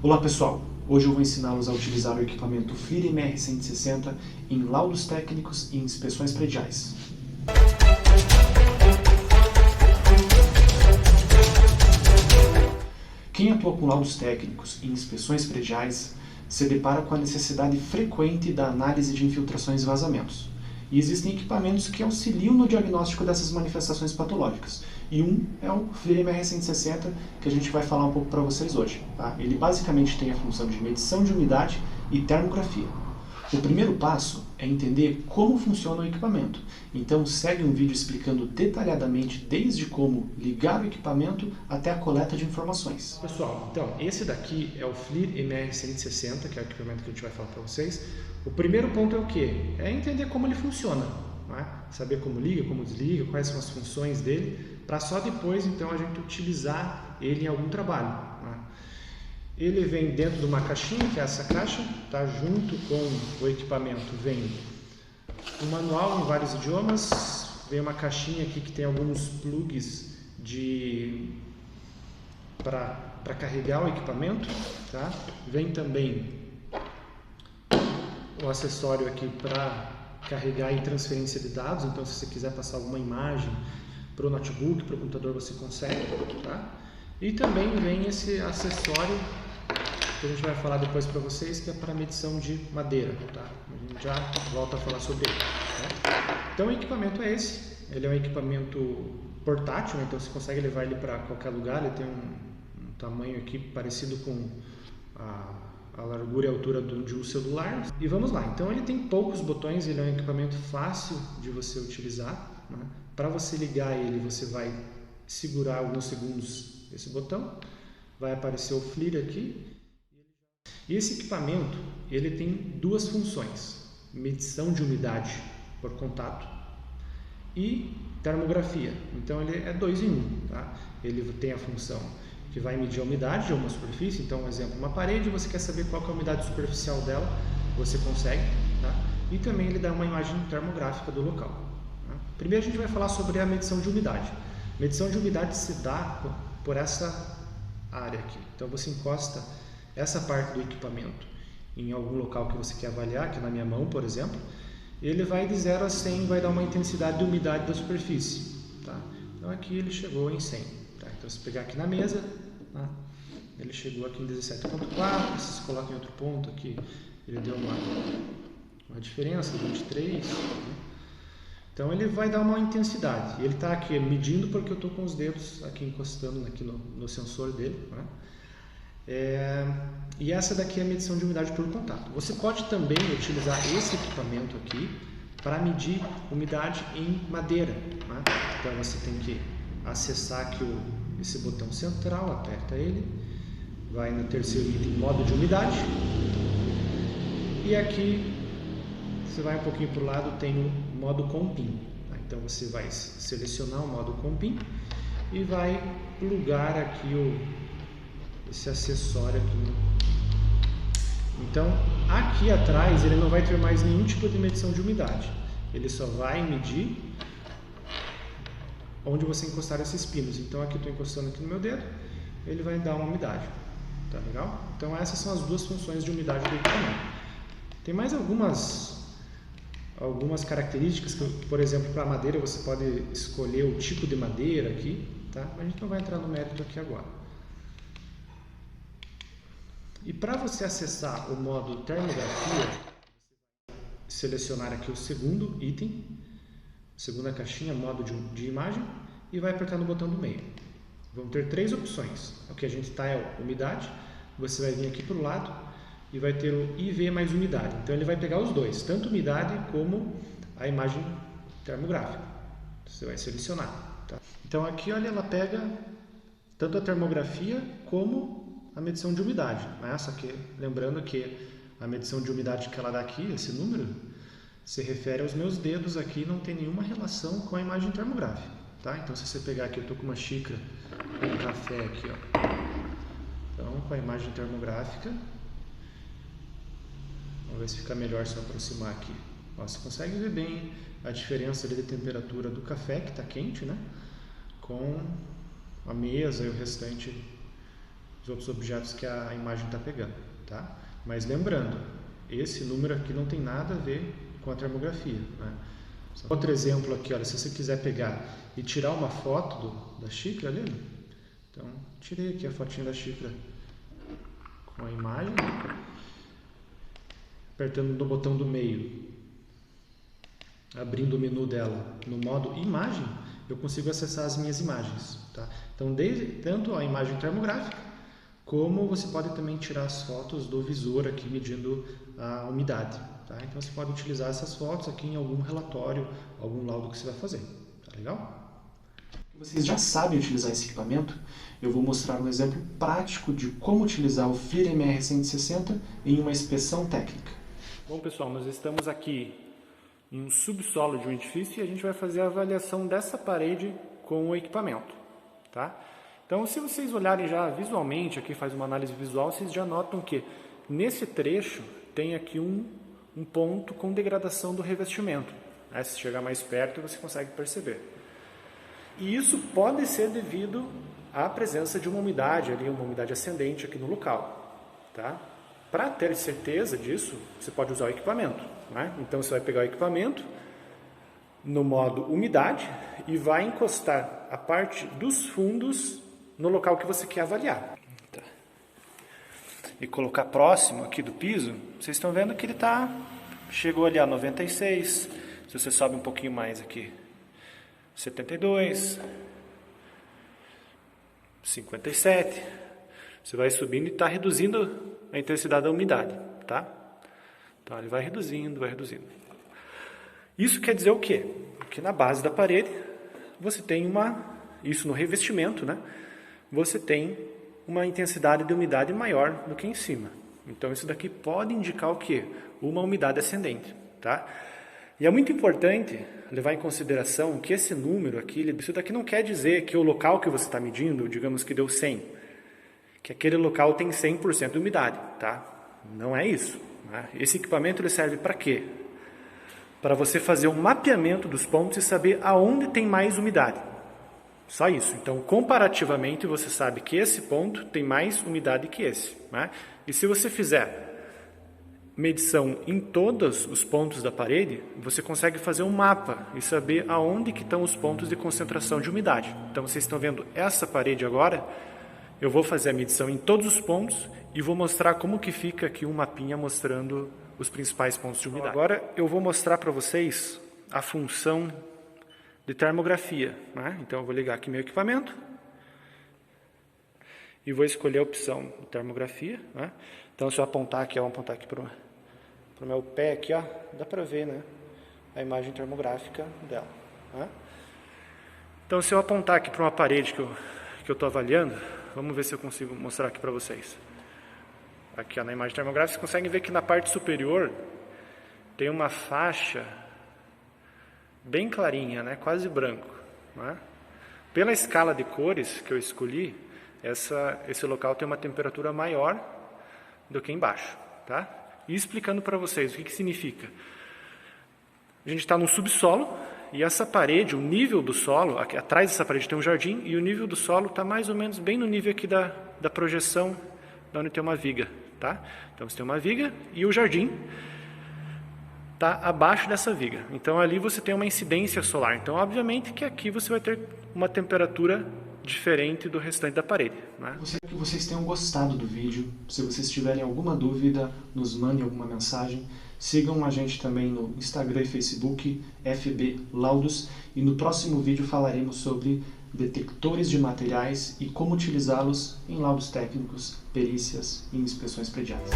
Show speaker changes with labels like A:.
A: Olá pessoal, hoje eu vou ensiná-los a utilizar o equipamento FLIR MR160 em laudos técnicos e inspeções prediais. Quem atua com laudos técnicos e inspeções prediais se depara com a necessidade frequente da análise de infiltrações e vazamentos. E existem equipamentos que auxiliam no diagnóstico dessas manifestações patológicas. E um é o FLIR MR160, que a gente vai falar um pouco para vocês hoje. Tá? Ele basicamente tem a função de medição de umidade e termografia. O primeiro passo é entender como funciona o equipamento. Então segue um vídeo explicando detalhadamente desde como ligar o equipamento até a coleta de informações.
B: Pessoal, então esse daqui é o FLIR MR160, que é o equipamento que a gente vai falar para vocês. O primeiro ponto é o quê? É entender como ele funciona, né? Saber como liga, como desliga, quais são as funções dele, para só depois então a gente utilizar ele em algum trabalho, né? Ele vem dentro de uma caixinha, que é essa caixa, tá? Junto com o equipamento vem um manual em vários idiomas, vem uma caixinha aqui que tem alguns plugs para carregar o equipamento, tá? Vem também o acessório aqui para carregar e transferência de dados, então se você quiser passar alguma imagem para o notebook, para o computador, você consegue, tá? E também vem esse acessório que a gente vai falar depois para vocês, que é para medição de madeira, tá? A gente já volta a falar sobre ele, né? Então o equipamento é esse, ele é um equipamento portátil, então você consegue levar ele para qualquer lugar, ele tem um tamanho aqui parecido com a largura e a altura de um celular. E vamos lá, então ele tem poucos botões, ele é um equipamento fácil de você utilizar, né? Para você ligar ele, você vai segurar alguns segundos esse botão, vai aparecer o FLIR aqui. E esse equipamento ele tem duas funções: medição de umidade por contato e termografia. Então ele é 2 em 1, tá? Ele tem a função que vai medir a umidade de uma superfície, então, um exemplo, uma parede, você quer saber qual que é a umidade superficial dela, você consegue, tá? E também ele dá uma imagem termográfica do local, tá? Primeiro a gente vai falar sobre a medição de umidade. Medição de umidade se dá por essa área aqui, então você encosta essa parte do equipamento em algum local que você quer avaliar, aqui na minha mão, por exemplo, ele vai de 0 a 100, vai dar uma intensidade de umidade da superfície, tá? Então aqui ele chegou em 100, tá? Então se pegar aqui na mesa, tá? Ele chegou aqui em 17.4, se você coloca em outro ponto aqui, ele deu uma diferença, 23, né? Então ele vai dar uma intensidade, ele está aqui medindo porque eu estou com os dedos aqui encostando aqui no sensor dele, né? E essa daqui é a medição de umidade por contato. Você pode também utilizar esse equipamento aqui para medir umidade em madeira, né? Então você tem que acessar aqui esse botão central, aperta ele, vai no terceiro item, modo de umidade, e aqui você vai um pouquinho para o lado, tem o modo Compim, tá? Então você vai selecionar o modo Compim e vai plugar aqui esse acessório aqui. Então aqui atrás ele não vai ter mais nenhum tipo de medição de umidade, ele só vai medir onde você encostar esses pinos. Então aqui eu estou encostando aqui no meu dedo, ele vai dar uma umidade, tá legal? Então essas são as duas funções de umidade do equipamento. Tem mais algumas características, que, por exemplo, para a madeira você pode escolher o tipo de madeira aqui, tá? Mas a gente não vai entrar no mérito aqui agora. E para você acessar o modo termografia, selecionar aqui o segundo item, segunda caixinha, modo de imagem, e vai apertar no botão do meio. Vão ter 3 opções. O que a gente está é umidade, você vai vir aqui para o lado e vai ter o IV mais umidade. Então ele vai pegar os dois, tanto umidade como a imagem termográfica. Você vai selecionar, tá? Então aqui, olha, ela pega tanto a termografia como a medição de umidade. Essa aqui, lembrando que a medição de umidade que ela dá aqui, esse número, se refere aos meus dedos aqui, não tem nenhuma relação com a imagem termográfica, tá? Então se você pegar aqui, eu estou com uma xícara com um café aqui, ó. Então com a imagem termográfica, vamos ver se fica melhor se eu aproximar aqui. Ó, você consegue ver bem a diferença de temperatura do café, que está quente, né? Com a mesa e o restante os outros objetos que a imagem está pegando, tá? Mas lembrando, esse número aqui não tem nada a ver com a termografia, né? Outro exemplo aqui, olha, se você quiser pegar e tirar uma foto da xícara ali, então tirei aqui a fotinha da xícara com a imagem, apertando no botão do meio, abrindo o menu dela no modo imagem, eu consigo acessar as minhas imagens, tá? Então, tanto a imagem termográfica, como você pode também tirar as fotos do visor aqui medindo a umidade, tá? Então você pode utilizar essas fotos aqui em algum relatório, algum laudo que você vai fazer, tá legal?
A: Vocês já sabem utilizar esse equipamento? Eu vou mostrar um exemplo prático de como utilizar o FLIR MR160 em uma inspeção técnica.
B: Bom pessoal, nós estamos aqui em um subsolo de um edifício e a gente vai fazer a avaliação dessa parede com o equipamento, tá? Então, se vocês olharem já visualmente, aqui faz uma análise visual, vocês já notam que nesse trecho tem aqui um ponto com degradação do revestimento, né? Se chegar mais perto, você consegue perceber. E isso pode ser devido à presença de uma umidade ali, uma umidade ascendente aqui no local, tá? Para ter certeza disso, você pode usar o equipamento, né? Então, você vai pegar o equipamento no modo umidade e vai encostar a parte dos fundos no local que você quer avaliar. Tá. E colocar próximo aqui do piso, vocês estão vendo que ele chegou ali a 96, se você sobe um pouquinho mais aqui, 72, 57, você vai subindo e está reduzindo a intensidade da umidade, tá? Então ele vai reduzindo, vai reduzindo. Isso quer dizer o quê? Que na base da parede você tem isso no revestimento, né? Você tem uma intensidade de umidade maior do que em cima. Então isso daqui pode indicar o quê? Uma umidade ascendente, tá? E é muito importante levar em consideração que esse número aqui, isso daqui não quer dizer que o local que você está medindo, digamos que deu 100, que aquele local tem 100% de umidade, tá? Não é isso, né? Esse equipamento ele serve para quê? Para você fazer um mapeamento dos pontos e saber aonde tem mais umidade. Só isso. Então, comparativamente, você sabe que esse ponto tem mais umidade que esse, né? E se você fizer medição em todos os pontos da parede, você consegue fazer um mapa e saber aonde que estão os pontos de concentração de umidade. Então, vocês estão vendo essa parede agora, eu vou fazer a medição em todos os pontos e vou mostrar como que fica aqui um mapinha mostrando os principais pontos de umidade. Agora, eu vou mostrar para vocês a função de termografia, né? Então eu vou ligar aqui meu equipamento e vou escolher a opção de termografia, né? Então se eu apontar aqui, eu vou apontar aqui para o meu pé aqui, ó, dá para ver, né, a imagem termográfica dela, né? Então se eu apontar aqui para uma parede que eu estou avaliando, vamos ver se eu consigo mostrar aqui para vocês. Aqui ó, na imagem termográfica, vocês conseguem ver que na parte superior tem uma faixa bem clarinha, né? Quase branco, né? Pela escala de cores que eu escolhi, esse local tem uma temperatura maior do que embaixo, tá? E explicando para vocês o que significa. A gente está no subsolo e essa parede, o nível do solo, aqui atrás dessa parede tem um jardim e o nível do solo está mais ou menos bem no nível aqui da projeção, de onde tem uma viga, tá? Então você tem uma viga e o jardim está abaixo dessa viga. Então ali você tem uma incidência solar. Então obviamente que aqui você vai ter uma temperatura diferente do restante da parede, né?
A: Que vocês tenham gostado do vídeo. Se vocês tiverem alguma dúvida, nos mandem alguma mensagem. Sigam a gente também no Instagram e Facebook, FB Laudos. E no próximo vídeo falaremos sobre detectores de materiais e como utilizá-los em laudos técnicos, perícias e inspeções prediais.